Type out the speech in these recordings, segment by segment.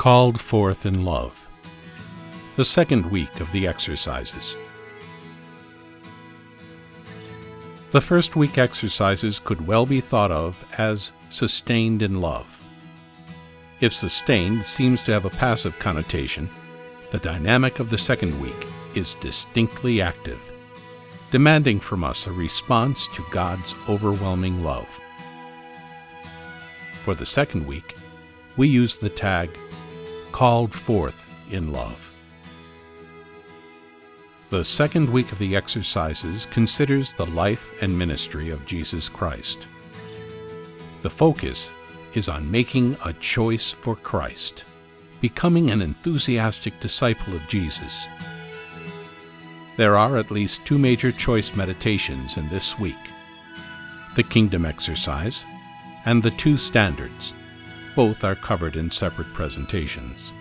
Called forth in love. The second week of the exercises. The first week exercises could well be thought of as sustained in love. If sustained seems to have a passive connotation, the dynamic of the second week is distinctly active, demanding from us a response to God's overwhelming love. For the second week, we use the tag, called forth in love. The second week of the exercises considers the life and ministry of Jesus Christ. The focus is on making a choice for Christ, becoming an enthusiastic disciple of Jesus. There are at least two major choice meditations in this week: the Kingdom exercise and the two standards. Both are covered in separate presentations.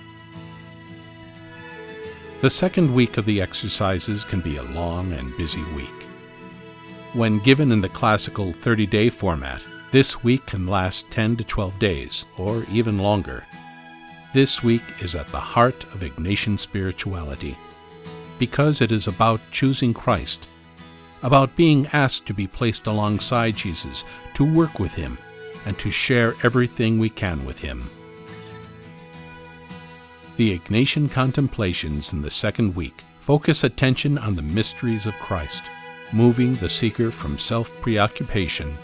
The second week of the exercises can be a long and busy week. When given in the classical 30-day format, this week can last 10 to 12 days, or even longer. This week is at the heart of Ignatian spirituality, because it is about choosing Christ, about being asked to be placed alongside Jesus, to work with Him, and to share everything we can with Him. The Ignatian contemplations in the second week focus attention on the mysteries of Christ, moving the seeker from self-preoccupation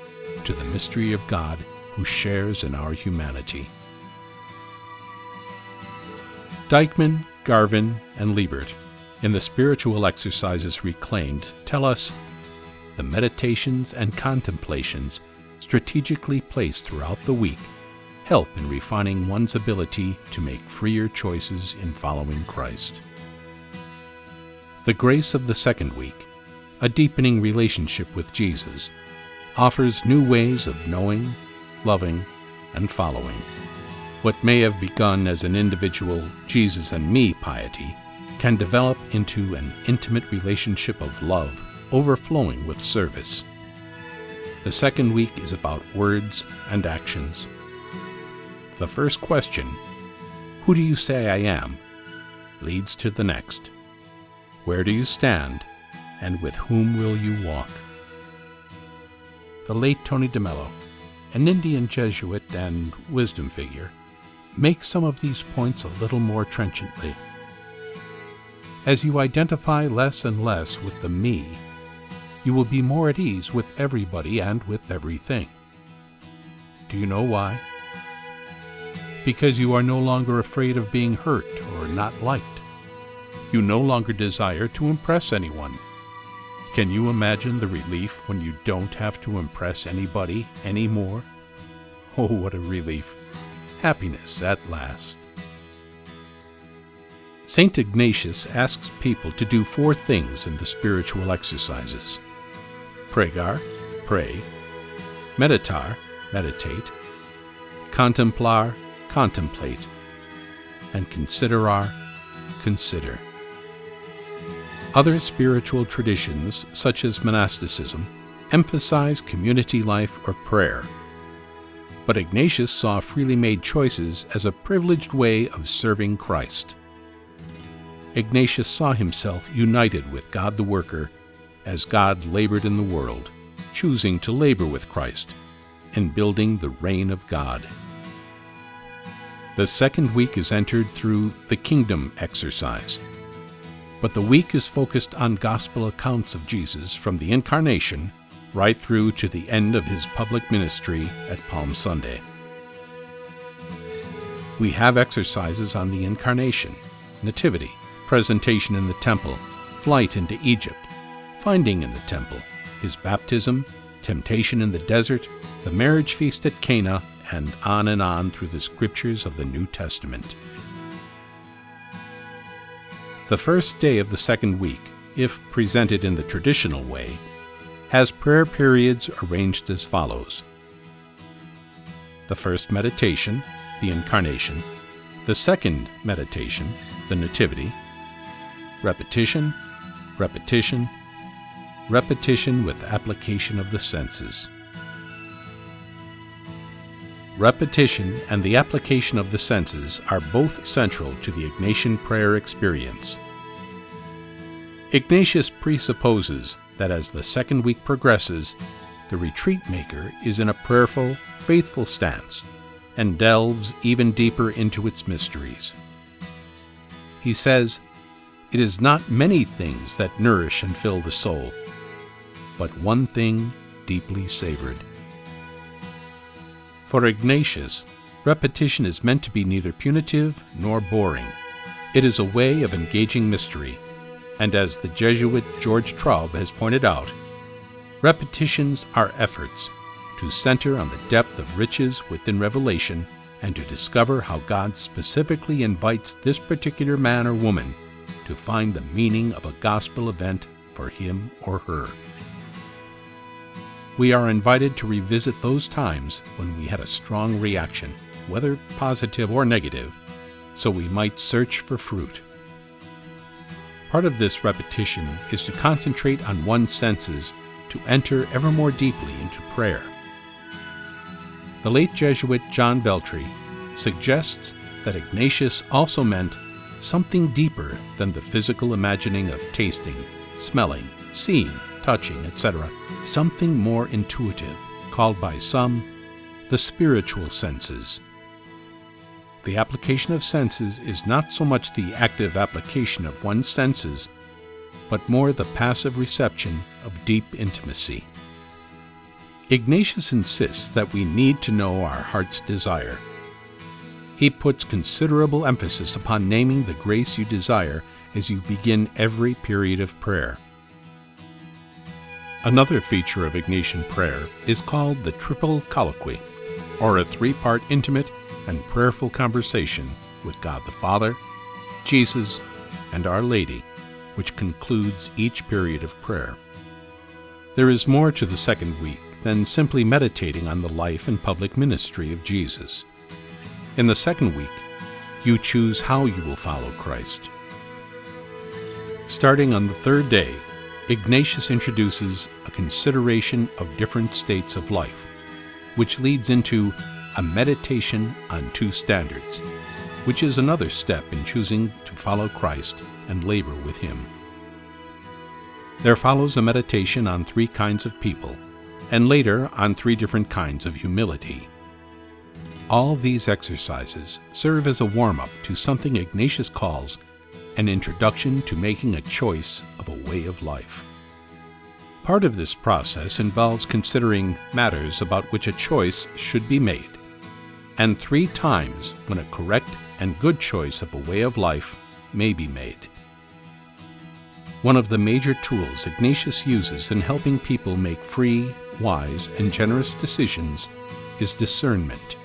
to the mystery of God who shares in our humanity. Dykman, Garvin, and Liebert, in the Spiritual Exercises Reclaimed, tell us the meditations and contemplations strategically placed throughout the week help in refining one's ability to make freer choices in following Christ. The grace of the second week, a deepening relationship with Jesus, offers new ways of knowing, loving, and following. What may have begun as an individual Jesus and me piety can develop into an intimate relationship of love overflowing with service. The second week is about words and actions. The first question, "Who do you say I am?" leads to the next, "Where do you stand, and with whom will you walk?" The late Tony DeMello, an Indian Jesuit and wisdom figure, makes some of these points a little more trenchantly. As you identify less and less with the me, you will be more at ease with everybody and with everything. Do you know why? Because you are no longer afraid of being hurt or not liked. You no longer desire to impress anyone. Can you imagine the relief when you don't have to impress anybody anymore? Oh, what a relief. Happiness at last. St. Ignatius asks people to do 4 things in the spiritual exercises: pregar, pray; meditar, meditate; contemplar, contemplate; and considerar, consider. Other spiritual traditions, such as monasticism, emphasize community life or prayer. But Ignatius saw freely made choices as a privileged way of serving Christ. Ignatius saw himself united with God the worker as God labored in the world, choosing to labor with Christ in building the reign of God. The second week is entered through the Kingdom exercise, but the week is focused on gospel accounts of Jesus from the Incarnation right through to the end of his public ministry at Palm Sunday. We have exercises on the Incarnation, Nativity, presentation in the temple, flight into Egypt, finding in the temple, his baptism, temptation in the desert, the marriage feast at Cana, and on through the scriptures of the New Testament. The first day of the second week, if presented in the traditional way, has prayer periods arranged as follows: the first meditation, the Incarnation; the second meditation, the Nativity; repetition, repetition, repetition with application of the senses. repetition and the application of the senses are both central to the Ignatian prayer experience. Ignatius presupposes that as the second week progresses, the retreat maker is in a prayerful, faithful stance and delves even deeper into its mysteries. He says, "It is not many things that nourish and fill the soul, but one thing deeply savored." For Ignatius, repetition is meant to be neither punitive nor boring. It is a way of engaging mystery, and as the Jesuit George Traub has pointed out, repetitions are efforts to center on the depth of riches within revelation and to discover how God specifically invites this particular man or woman to find the meaning of a gospel event for him or her. We are invited to revisit those times when we had a strong reaction, whether positive or negative, so we might search for fruit. Part of this repetition is to concentrate on one's senses to enter ever more deeply into prayer. The late Jesuit John Veltri suggests that Ignatius also meant something deeper than the physical imagining of tasting, smelling, seeing, touching, etc., something more intuitive, called by some the spiritual senses. The application of senses is not so much the active application of one's senses, but more the passive reception of deep intimacy. Ignatius insists that we need to know our heart's desire. He puts considerable emphasis upon naming the grace you desire as you begin every period of prayer. Another feature of Ignatian prayer is called the triple colloquy, or a three-part intimate and prayerful conversation with God the Father, Jesus, and Our Lady, which concludes each period of prayer. There is more to the second week than simply meditating on the life and public ministry of Jesus. In the second week, you choose how you will follow Christ. Starting on the third day, Ignatius introduces a consideration of different states of life, which leads into a meditation on two standards, which is another step in choosing to follow Christ and labor with Him. There follows a meditation on three kinds of people, and later on three different kinds of humility. All these exercises serve as a warm-up to something Ignatius calls an introduction to making a choice of a way of life. Part of this process involves considering matters about which a choice should be made, and 3 times when a correct and good choice of a way of life may be made. One of the major tools Ignatius uses in helping people make free, wise, and generous decisions is discernment.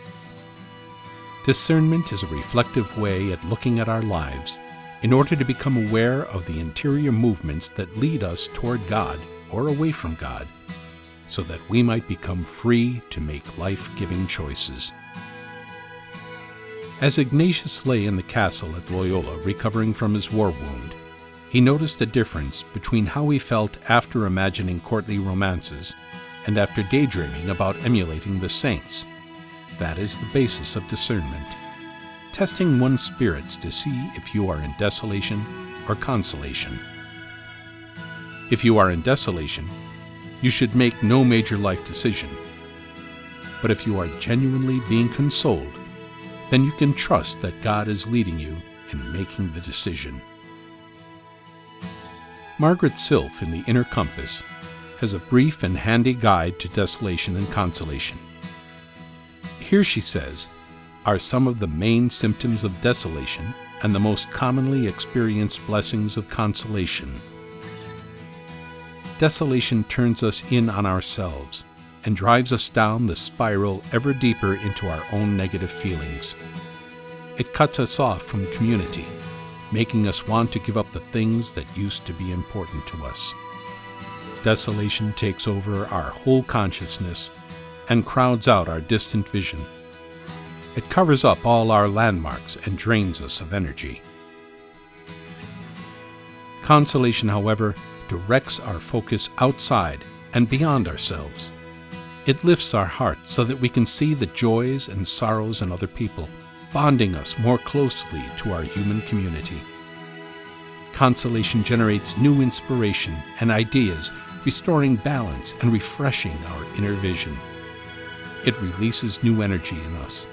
Discernment is a reflective way at looking at our lives in order to become aware of the interior movements that lead us toward God or away from God, so that we might become free to make life-giving choices. As Ignatius lay in the castle at Loyola recovering from his war wound, he noticed a difference between how he felt after imagining courtly romances and after daydreaming about emulating the saints. That is the basis of discernment, testing one's spirits to see if you are in desolation or consolation. If you are in desolation, you should make no major life decision. But if you are genuinely being consoled, then you can trust that God is leading you in making the decision. Margaret Silf in The Inner Compass has a brief and handy guide to desolation and consolation. Here, she says, are some of the main symptoms of desolation and the most commonly experienced blessings of consolation. Desolation turns us in on ourselves and drives us down the spiral ever deeper into our own negative feelings. It cuts us off from community, making us want to give up the things that used to be important to us. Desolation takes over our whole consciousness and crowds out our distant vision. It covers up all our landmarks and drains us of energy. Consolation, however, directs our focus outside and beyond ourselves. It lifts our hearts so that we can see the joys and sorrows in other people, bonding us more closely to our human community. Consolation generates new inspiration and ideas, restoring balance and refreshing our inner vision. It releases new energy in us,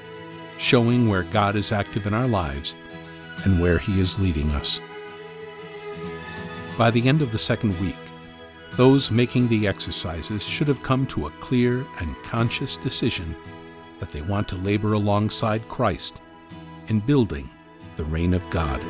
showing where God is active in our lives and where He is leading us. By the end of the second week, those making the exercises should have come to a clear and conscious decision that they want to labor alongside Christ in building the reign of God.